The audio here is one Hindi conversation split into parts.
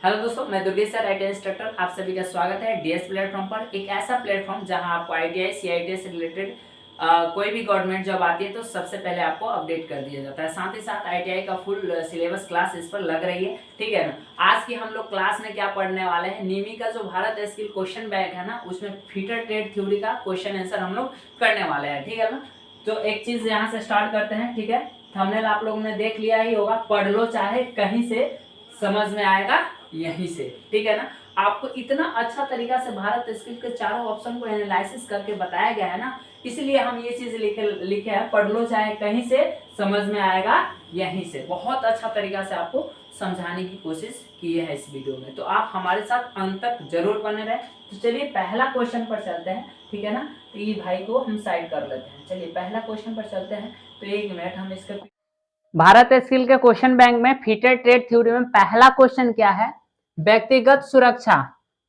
हेलो दोस्तों, मैं दुर्गेश सर, आईटीआई इंस्ट्रक्टर। आप सभी का स्वागत है डीएस प्लेटफॉर्म पर। एक ऐसा प्लेटफॉर्म जहां आपको आईटीआई सीआईटीआई से रिलेटेड कोई भी गवर्नमेंट जॉब आती है तो सबसे पहले आपको अपडेट कर दिया जाता है। साथ ही साथ आईटीआई का फुल सिलेबस क्लास इस पर लग रही है, ठीक है ना। आज की हम लोग क्लास में क्या पढ़ने वाले हैं, नीमी का जो भारत स्किल क्वेश्चन बैंक है ना, उसमें फीटर ट्रेड थ्योरी का क्वेश्चन आंसर हम लोग करने वाले हैं, ठीक है ना। तो एक चीज यहाँ से स्टार्ट करते हैं, ठीक है। थंबनेल आप लोगों ने देख लिया ही होगा, पढ़ लो चाहे कहीं से, समझ में आएगा यहीं से, ठीक है ना। आपको इतना अच्छा तरीका से भारत स्किल के चारों ऑप्शन को एनालिसिस करके बताया गया है ना, इसलिए हम ये चीज लिखे हैं, पढ़ लो चाहे कहीं से, समझ में आएगा यहीं से। बहुत अच्छा तरीका से आपको समझाने की कोशिश की है इस वीडियो में, तो आप हमारे साथ अंत तक जरूर बने रहे। तो चलिए पहला क्वेश्चन पर चलते हैं, ठीक है ना। तो ये भाई को हम साइड कर लेते हैं। चलिए पहला क्वेश्चन पर चलते हैं। तो एक मिनट, हम इसका भारत स्किल के क्वेश्चन बैंक में फीटर ट्रेड थ्योरी में पहला क्वेश्चन क्या है, व्यक्तिगत सुरक्षा।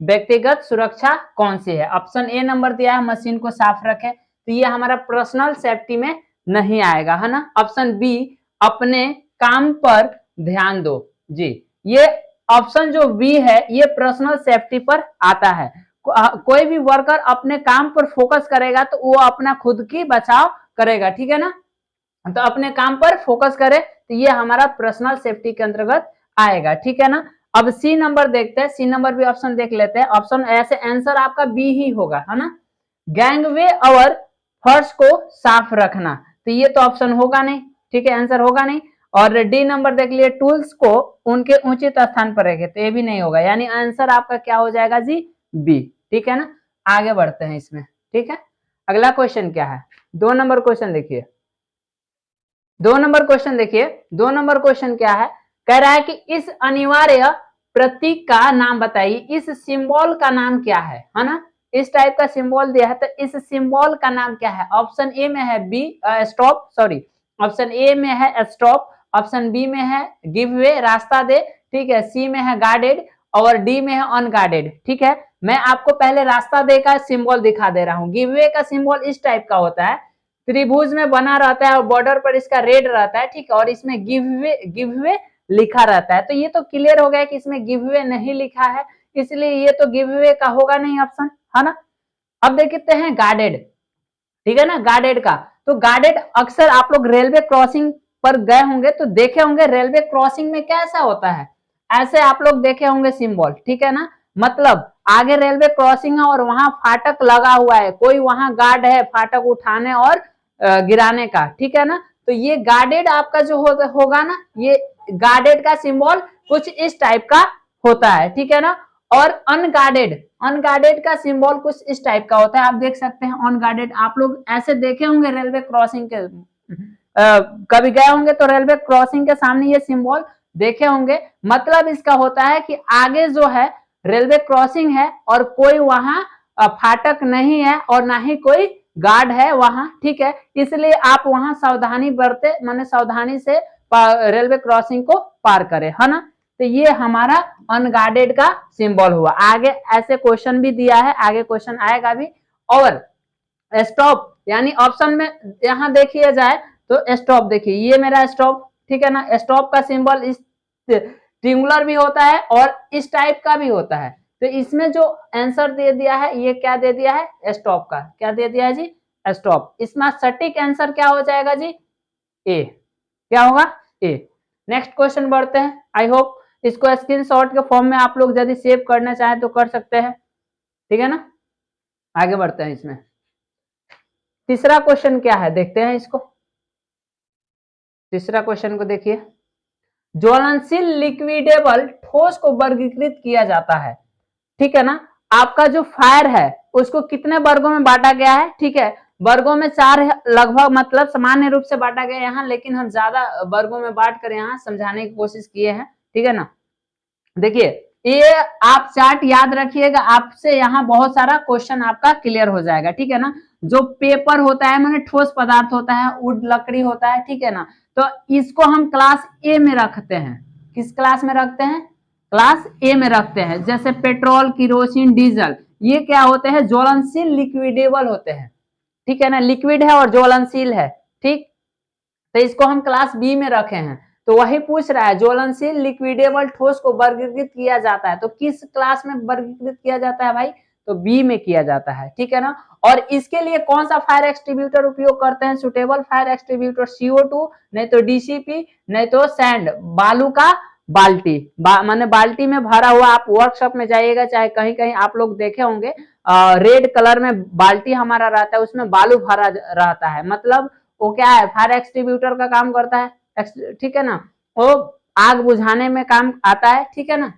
व्यक्तिगत सुरक्षा कौन सी है? ऑप्शन ए नंबर दिया है, मशीन को साफ रखे, तो ये हमारा पर्सनल सेफ्टी में नहीं आएगा, है ना। ऑप्शन बी, अपने काम पर ध्यान दो। जी, ये ऑप्शन जो बी है ये पर्सनल सेफ्टी पर आता है। कोई भी वर्कर अपने काम पर फोकस करेगा तो वो अपना खुद की बचाव करेगा, ठीक है ना। तो अपने काम पर फोकस करे तो ये हमारा पर्सनल सेफ्टी के अंतर्गत आएगा, ठीक है ना। अब सी नंबर देखते हैं, सी नंबर भी ऑप्शन देख लेते हैं। ऑप्शन ऐसे आंसर आपका बी ही होगा, है ना। गैंगवे और फर्श को साफ रखना, तो ये तो ऑप्शन होगा नहीं, ठीक है, आंसर होगा नहीं। और डी नंबर देख लिए, टूल्स को उनके उचित स्थान पर रखे, तो ये भी नहीं होगा, यानी आंसर आपका क्या हो जाएगा जी, बी, ठीक है ना। आगे बढ़ते हैं इसमें, ठीक है। अगला क्वेश्चन क्या है, 2 नंबर क्वेश्चन देखिए। 2 नंबर क्वेश्चन देखिए, 2 नंबर क्वेश्चन क्या है, कह रहा है कि इस अनिवार्य प्रतीक का नाम बताइए, इस सिंबल का नाम क्या है ना। इस टाइप का सिंबल दिया है तो इस सिंबल का नाम क्या है? ऑप्शन ए में है B, stop, sorry, option A में है स्टॉप, ऑप्शन बी में है गिव वे, रास्ता दे, ठीक है, सी में है गार्डेड और डी में है अनगार्डेड, ठीक है। मैं आपको पहले रास्ता दे का सिंबल दिखा दे रहा हूं। गिव वे का सिंबल इस टाइप का होता है, त्रिभुज में बना रहता है और बॉर्डर पर इसका रेड रहता है, ठीक है, और इसमें गिव वे लिखा रहता है। तो ये तो क्लियर हो गया कि इसमें गिव वे नहीं लिखा है, इसलिए ये तो गिव वे का होगा नहीं ऑप्शन, है ना। अब देखते हैं गार्डेड, ठीक है ना, गार्डेड का। तो गार्डेड अक्सर आप लोग रेलवे क्रॉसिंग पर गए होंगे तो देखे होंगे, रेलवे क्रॉसिंग में कैसा होता है, ऐसे आप लोग देखे होंगे सिंबल, ठीक है ना। मतलब आगे रेलवे क्रॉसिंग है और वहां फाटक लगा हुआ है, कोई वहां गार्ड है फाटक उठाने और गिराने का, ठीक है ना। तो ये गार्डेड आपका जो होगा ना, ये गार्डेड का सिंबल कुछ इस टाइप का होता है, ठीक है ना। और अनगार्डेड, अनगार्डेड का सिंबल कुछ इस टाइप का होता है, आप देख सकते हैं अनगार्डेड। आप लोग ऐसे देखे होंगे रेलवे क्रॉसिंग के, कभी गए होंगे तो रेलवे क्रॉसिंग के सामने ये सिंबल देखे होंगे। मतलब इसका होता है कि आगे जो है रेलवे क्रॉसिंग है और कोई वहां फाटक नहीं है और ना ही कोई गार्ड है वहां, ठीक है, इसलिए आप वहां सावधानी बरते, माने सावधानी से रेलवे क्रॉसिंग को पार करें, है ना। तो ये हमारा अनगार्डेड का सिंबल हुआ। आगे ऐसे क्वेश्चन भी दिया है, आगे क्वेश्चन आएगा भी। और स्टॉप, यानी ऑप्शन में यहां देखिए जाए तो स्टॉप, देखिए ये मेरा स्टॉप, ठीक है ना। स्टॉप का सिंबल इस ट्रिंगुलर भी होता है और इस टाइप का भी होता है। तो इसमें जो आंसर दे दिया है ये क्या दे दिया है, स्टॉप का, क्या दे दिया है जी, स्टॉप। इसमें सटीक आंसर क्या हो जाएगा जी, ए, क्या होगा, ए। नेक्स्ट क्वेश्चन बढ़ते हैं। आई होप इसको स्क्रीनशॉट के फॉर्म में आप लोग यदि सेव करना चाहें तो कर सकते हैं, ठीक है ना। आगे बढ़ते हैं इसमें। तीसरा क्वेश्चन क्या है देखते हैं इसको। तीसरा क्वेश्चन को देखिए, ज्वलनशील लिक्विडेबल ठोस को वर्गीकृत किया जाता है, ठीक है ना। आपका जो फायर है उसको कितने वर्गों में बांटा गया है, ठीक है, वर्गों में 4 लगभग, मतलब सामान्य रूप से बांटा गया यहाँ, लेकिन हम ज्यादा वर्गों में बांट कर यहाँ समझाने की कोशिश किए हैं, ठीक है ना। देखिए ये आप चार्ट याद रखिएगा, आपसे यहाँ बहुत सारा क्वेश्चन आपका क्लियर हो जाएगा, ठीक है ना। जो पेपर होता है माने ठोस पदार्थ होता है, वुड लकड़ी होता है, ठीक है ना। तो इसको हम क्लास ए में रखते हैं। किस क्लास में रखते हैं, क्लास ए में रखते हैं। जैसे पेट्रोल, किरोसिन, डीजल, ये क्या होते हैं, ज्वलनशील लिक्विडेबल होते हैं, ठीक है ना, लिक्विड है और ज्वलनशील है, ठीक। तो इसको हम क्लास बी में रखे हैं। तो वही पूछ रहा है ज्वलनशील लिक्विडेबल ठोस को वर्गीकृत किया जाता है, तो किस क्लास में वर्गीकृत किया जाता है भाई, तो बी में किया जाता है, ठीक है ना। और इसके लिए कौन सा फायर एक्सटिंग्विशर उपयोग करते हैं, सुटेबल फायर एक्सटिंग्विशर CO2, नहीं तो DCP, नहीं तो सैंड, बालू का बाल्टी, माने बाल्टी में भरा हुआ, आप वर्कशॉप में जाइएगा चाहे कहीं कहीं आप लोग देखे होंगे रेड कलर में बाल्टी हमारा रहता है, उसमें बालू भरा रहता है, मतलब वो क्या है, फायर एक्सटिंग्विशर का काम करता है, ठीक है ना, वो आग बुझाने में काम आता है, ठीक है ना।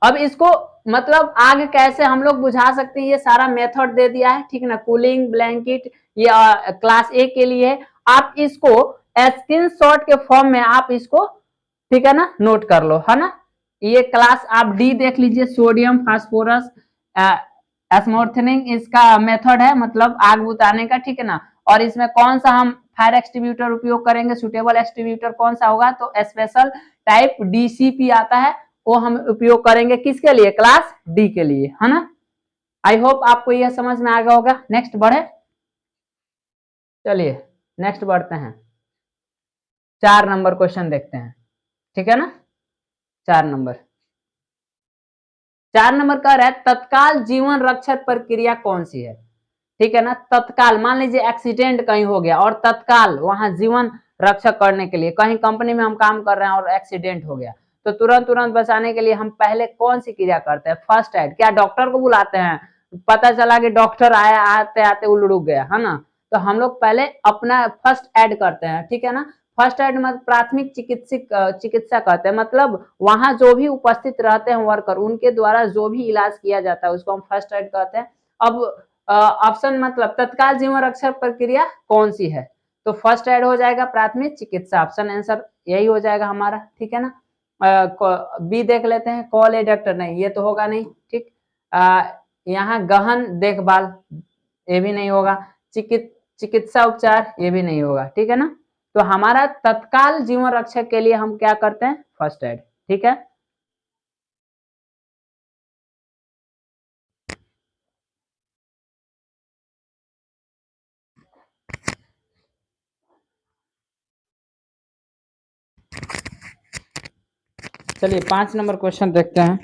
अब इसको मतलब आग कैसे हम लोग बुझा सकते हैं, ये सारा मेथड दे दिया है, ठीक है ना। कूलिंग ब्लैंकेट ये क्लास ए के लिए, आप इसको स्क्रीनशॉट के फॉर्म में आप इसको, ठीक है ना, नोट कर लो, है ना। ये क्लास आप डी देख लीजिए, सोडियम फास्फोरस स्मॉर्थनिंग इसका मेथड है, मतलब आग बुझाने का, ठीक है ना। और इसमें कौन सा हम फायर एक्सटिंग्विशर उपयोग करेंगे, सुटेबल एक्सटिंग्विशर कौन सा होगा, तो स्पेशल टाइप DCP आता है, वो हम उपयोग करेंगे किसके लिए, क्लास डी के लिए, है ना। आई होप आपको यह समझ में आ गया होगा। नेक्स्ट बढ़े, चलिए नेक्स्ट बढ़ते हैं, 4 नंबर क्वेश्चन देखते हैं, ठीक है ना। 4 नंबर कह रहा है तत्काल जीवन रक्षक प्रक्रिया कौन सी है, ठीक है ना। तत्काल, मान लीजिए एक्सीडेंट कहीं हो गया और तत्काल वहां जीवन रक्षक करने के लिए, कहीं कंपनी में हम काम कर रहे हैं और एक्सीडेंट हो गया, तो तुरंत बचाने के लिए हम पहले कौन सी क्रिया करते हैं, फर्स्ट एड। क्या डॉक्टर को बुलाते हैं, पता चला कि डॉक्टर आया, आते आते उलझ गया, है ना, तो हम लोग पहले अपना फर्स्ट एड करते हैं, ठीक है ना। फर्स्ट एड मतलब प्राथमिक चिकित्सा कहते हैं, मतलब वहां जो भी उपस्थित रहते हैं वर्कर, उनके द्वारा जो भी इलाज किया जाता है उसको हम फर्स्ट एड कहते हैं। अब ऑप्शन मतलब तत्काल जीवन रक्षक प्रक्रिया कौन सी है, तो फर्स्ट एड हो जाएगा प्राथमिक चिकित्सा, ऑप्शन आंसर यही हो जाएगा हमारा, ठीक है ना। बी देख लेते हैं, कॉल ए डॉक्टर, नहीं ये तो होगा नहीं, ठीक। यहाँ गहन देखभाल, ये भी नहीं होगा, चिकित्सा उपचार, ये भी नहीं होगा, ठीक है ना। तो हमारा तत्काल जीवन रक्षक के लिए हम क्या करते हैं, फर्स्ट एड, ठीक है। चलिए 5 नंबर क्वेश्चन देखते हैं।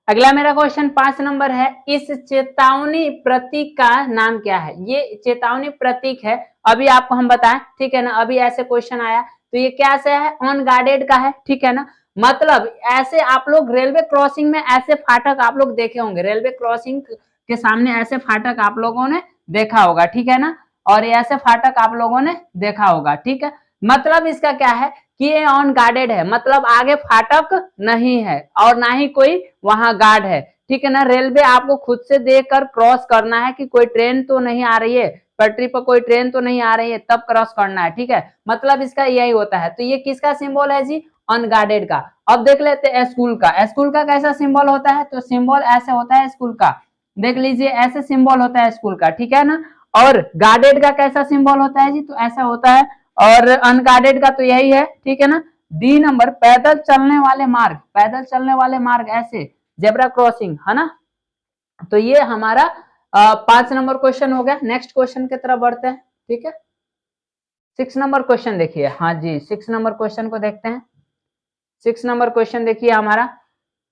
अगला मेरा क्वेश्चन 5 नंबर है, इस चेतावनी प्रतीक का नाम क्या है, ये चेतावनी प्रतीक है, अभी आपको हम बताएं, ठीक है ना। अभी ऐसे क्वेश्चन आया तो ये क्या से है, ऑन गार्डेड का है, ठीक है ना। मतलब ऐसे आप लोग रेलवे क्रॉसिंग में ऐसे फाटक आप लोग देखे होंगे, रेलवे क्रॉसिंग के सामने ऐसे फाटक आप लोगों ने देखा होगा, ठीक है ना। और ऐसे फाटक आप लोगों ने देखा होगा, ठीक है। मतलब इसका क्या है कि ये ऑन गार्डेड है, मतलब आगे फाटक नहीं है और ना ही कोई वहां गार्ड है, ठीक है ना। रेलवे आपको खुद से देखकर क्रॉस करना है कि कोई ट्रेन तो नहीं आ रही है, पटरी पर कोई ट्रेन तो नहीं आ रही है, तब क्रॉस करना है, ठीक है। मतलब इसका यही होता है। तो ये किसका सिंबल है जी, अनगार्डेड का। अब देख लेते हैं स्कूल का, स्कूल का कैसा सिंबल होता है, तो सिंबल ऐसे होता है स्कूल का, देख लीजिए ऐसे सिंबल होता है स्कूल का, ठीक है ना। और गार्डेड का कैसा सिंबल होता है जी, तो ऐसा होता है। और अनगार्डेड का तो यही है, ठीक है ना। डी नंबर, पैदल चलने वाले मार्ग, पैदल चलने वाले मार्ग ऐसे, जेब्रा क्रॉसिंग, है ना। तो ये हमारा 5 नंबर क्वेश्चन हो गया। नेक्स्ट क्वेश्चन की तरफ बढ़ते हैं, ठीक है। 6 नंबर क्वेश्चन देखिए, हाँ जी 6 नंबर क्वेश्चन को देखते हैं। 6 नंबर क्वेश्चन देखिए हमारा,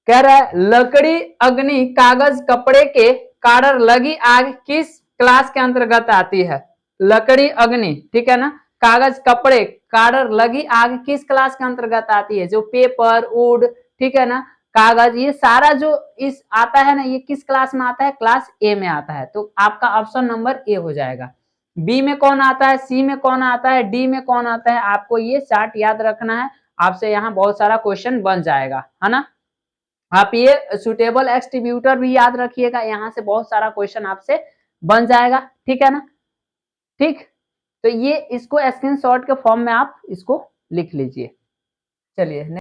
कह रहा है लकड़ी अग्नि कागज कपड़े के कारण लगी आग किस क्लास के अंतर्गत आती है, लकड़ी अग्नि, ठीक है ना, कागज कपड़े कारण लगी आग किस क्लास के अंतर्गत आती है, जो पेपर वुड, ठीक है ना, कागज, ये सारा जो इस आता है ना, ये किस क्लास में आता है, क्लास ए में आता है। तो आपका ऑप्शन नंबर ए हो जाएगा। बी में कौन आता है, सी में कौन आता है, डी में कौन आता है, आपको ये चार्ट याद रखना है, आपसे यहाँ बहुत सारा क्वेश्चन बन जाएगा, है ना। आप ये सुटेबल एक्सट्रीब्यूटर भी याद रखिएगा, यहाँ से बहुत सारा क्वेश्चन आपसे बन जाएगा, ठीक है ना। ठीक, तो ये इसको स्क्रीनशॉट के फॉर्म में आप इसको लिख लीजिए। चलिए